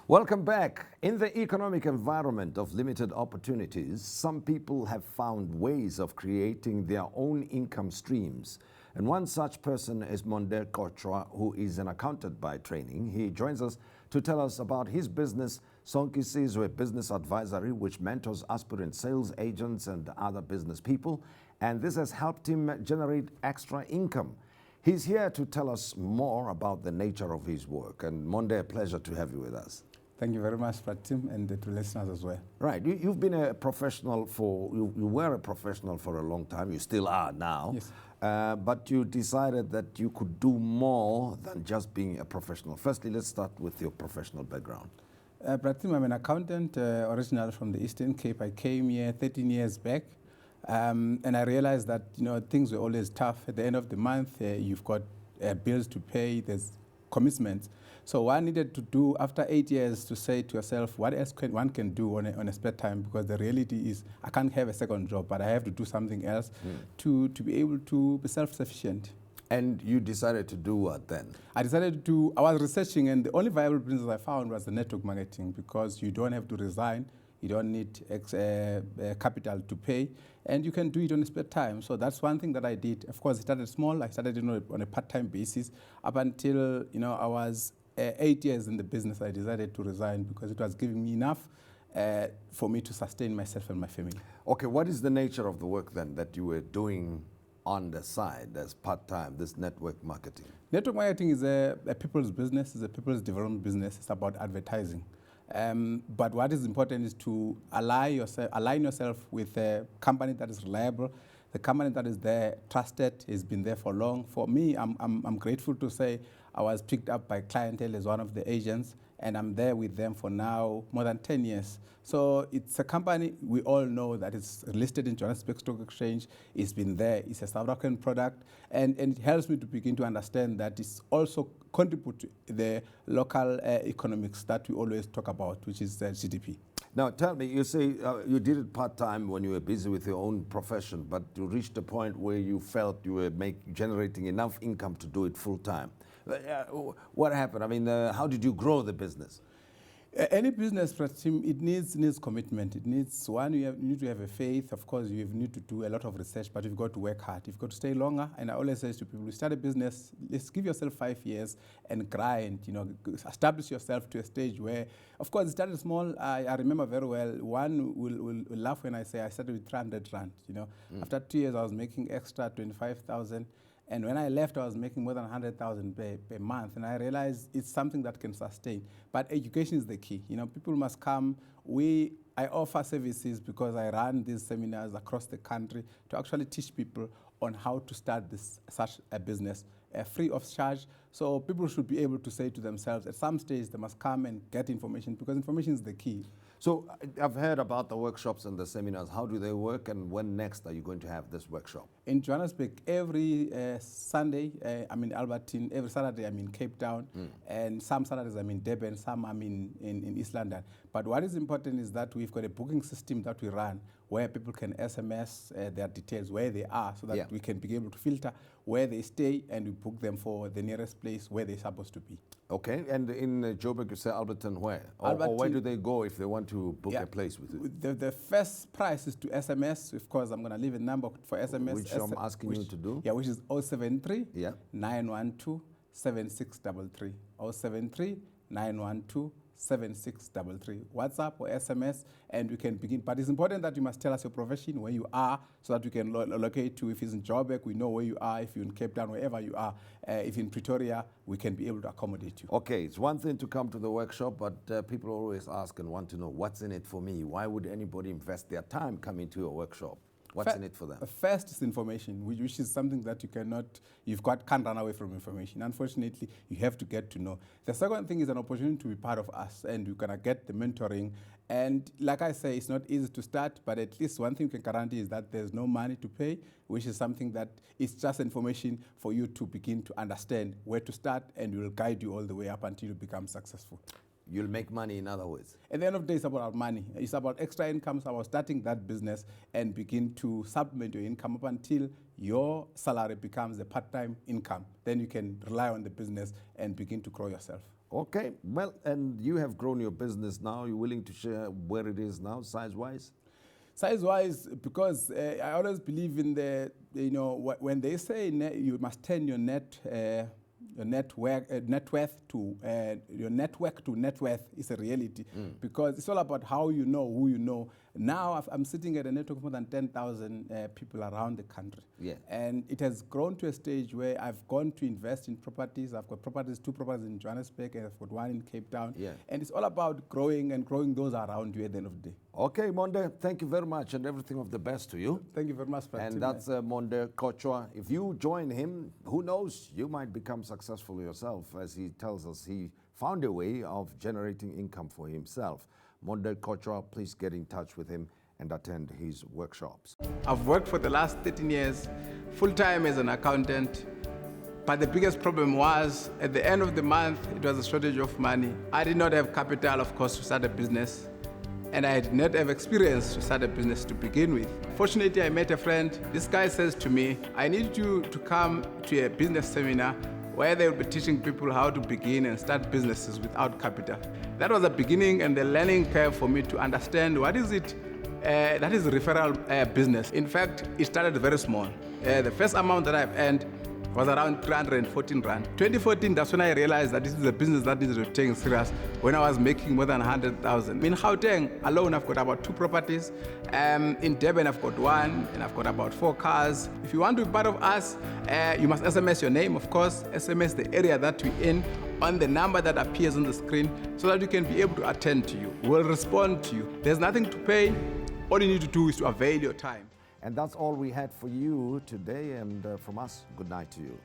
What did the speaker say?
Welcome back. In the economic environment of limited opportunities, some people have found ways of creating their own income streams. And one such person is Monde Kochwa, who is an accountant by training. He joins us to tell us about his business, Sonkisizwe Business Advisory, which mentors aspirant sales agents and other business people. And this has helped him generate extra income. He's here to tell us more about the nature of his work. And Monde, a pleasure to have you with us. Thank you very much, Pratim, and to listeners as well. Right. You've been a professional you were a professional for a long time. You still are now. Yes. But you decided that you could do more than just being a professional. Firstly, let's start with your professional background. Pratim, I'm an accountant, originally from the Eastern Cape. I came here 13 years back, and I realized that things were always tough. At the end of the month, you've got bills to pay. There's commitments. So what I needed to do after 8 years to say to yourself, what else one can do on a spare time? Because the reality is I can't have a second job, but I have to do something else to be able to be self-sufficient. And you decided to do what then? I was researching, and the only viable business I found was the network marketing, because you don't have to resign, you don't need capital to pay, and you can do it on a spare time. So that's one thing that I did. Of course, it started small. I started on a part-time basis up until I was 8 years in the business. I decided to resign because it was giving me enough for me to sustain myself and my family. Okay, what is the nature of the work then that you were doing on the side as part-time, this network marketing? Network marketing is a people's business, it's a people's development business. It's about advertising. But what is important is to align yourself with a company that is reliable, the company that is there, trusted, has been there for long. For me, I'm grateful to say I was picked up by Clientele as one of the agents, and I'm there with them for now more than 10 years. So it's a company we all know that is listed in Johannesburg Stock Exchange. It's been there. It's a South African product, and it helps me to begin to understand that it's also contribute to the local economics that we always talk about, which is GDP. Now, tell me, you say you did it part-time when you were busy with your own profession, but you reached a point where you felt you were generating enough income to do it full-time. What happened? I mean, how did you grow the business? Any business, it needs commitment. It needs, you need to have a faith. Of course, you need to do a lot of research, but you've got to work hard. You've got to stay longer. And I always say to people, you start a business, let's give yourself 5 years and grind, establish yourself to a stage where, of course, it started small. I remember very well, one will laugh when I say I started with 300 Rand, After 2 years, I was making extra 25,000. And when I left, I was making more than 100,000 per month. And I realized it's something that can sustain. But education is the key. People must come. I offer services because I run these seminars across the country to actually teach people on how to start such a business free of charge. So people should be able to say to themselves, at some stage, they must come and get information, because information is the key. So I've heard about the workshops and the seminars. How do they work, and when next are you going to have this workshop? In Johannesburg, every Sunday, I'm in Albertine. Every Saturday, I'm in Cape Town. And some Saturdays, I'm in Durban. Some I'm in East London. But what is important is that we've got a booking system that we run where people can SMS their details, where they are, so that we can be able to filter where they stay, and we book them for the nearest place where they're supposed to be. Okay, and in Joburg, you say Alberton where? Or where do they go if they want to book a place with you? The first price is to SMS. Of course, I'm going to leave a number for SMS. Which I'm asking you to do? Yeah, which is 073 912 7633. 073 912 7633. WhatsApp or SMS, and we can begin. But it's important that you must tell us your profession, where you are, so that we can locate you. If it's in Joburg, we know where you are. If you're in Cape Town, wherever you are. If in Pretoria, we can be able to accommodate you. Okay, it's one thing to come to the workshop, but people always ask and want to know, what's in it for me? Why would anybody invest their time coming to your workshop? What's in it for them? First is information, which is something that can't run away from information. Unfortunately, you have to get to know. The second thing is an opportunity to be part of us, and you're going to get the mentoring. And like I say, it's not easy to start, but at least one thing you can guarantee is that there's no money to pay, which is something that is just information for you to begin to understand where to start, and we will guide you all the way up until you become successful. You'll make money, in other words. At the end of the day, it's about our money. It's about extra income. It's about starting that business and begin to supplement your income up until your salary becomes a part-time income. Then you can rely on the business and begin to grow yourself. Okay, well, and you have grown your business now. You're willing to share where it is now, size-wise? Size-wise, because I always believe in the, when they say you must turn your net worth to your network to net worth is a reality, because it's all about how you know who you know. Now I'm sitting at a network of more than 10,000 people around the country. Yeah. And it has grown to a stage where I've gone to invest in properties. I've got two properties in Johannesburg, and I've got one in Cape Town. Yeah. And it's all about growing and growing those around you at the end of the day. Okay, Monde, thank you very much and everything of the best to you. Thank you very much, Pratim. And that's Monde Kochwa. If you join him, who knows, you might become successful yourself. As he tells us, he found a way of generating income for himself. Monde Kochwa, please get in touch with him and attend his workshops. I've worked for the last 13 years, full-time as an accountant. But the biggest problem was, at the end of the month, it was a shortage of money. I did not have capital, of course, to start a business. And I did not have experience to start a business to begin with. Fortunately, I met a friend. This guy says to me, I need you to come to a business seminar where they will be teaching people how to begin and start businesses without capital. That was the beginning and the learning curve for me to understand what is it that is referral business. In fact, it started very small. The first amount that I've earned was around 314 Rand. 2014, that's when I realized that this is a business that needs to be taken serious, when I was making more than 100,000. In Gauteng alone, I've got about 2 properties. In Durban, I've got 1, and I've got about 4 cars. If you want to be part of us, you must SMS your name, of course, SMS the area that you're in, on the number that appears on the screen, so that we can be able to attend to you. We'll respond to you. There's nothing to pay. All you need to do is to avail your time. And that's all we had for you today. And from us, good night to you.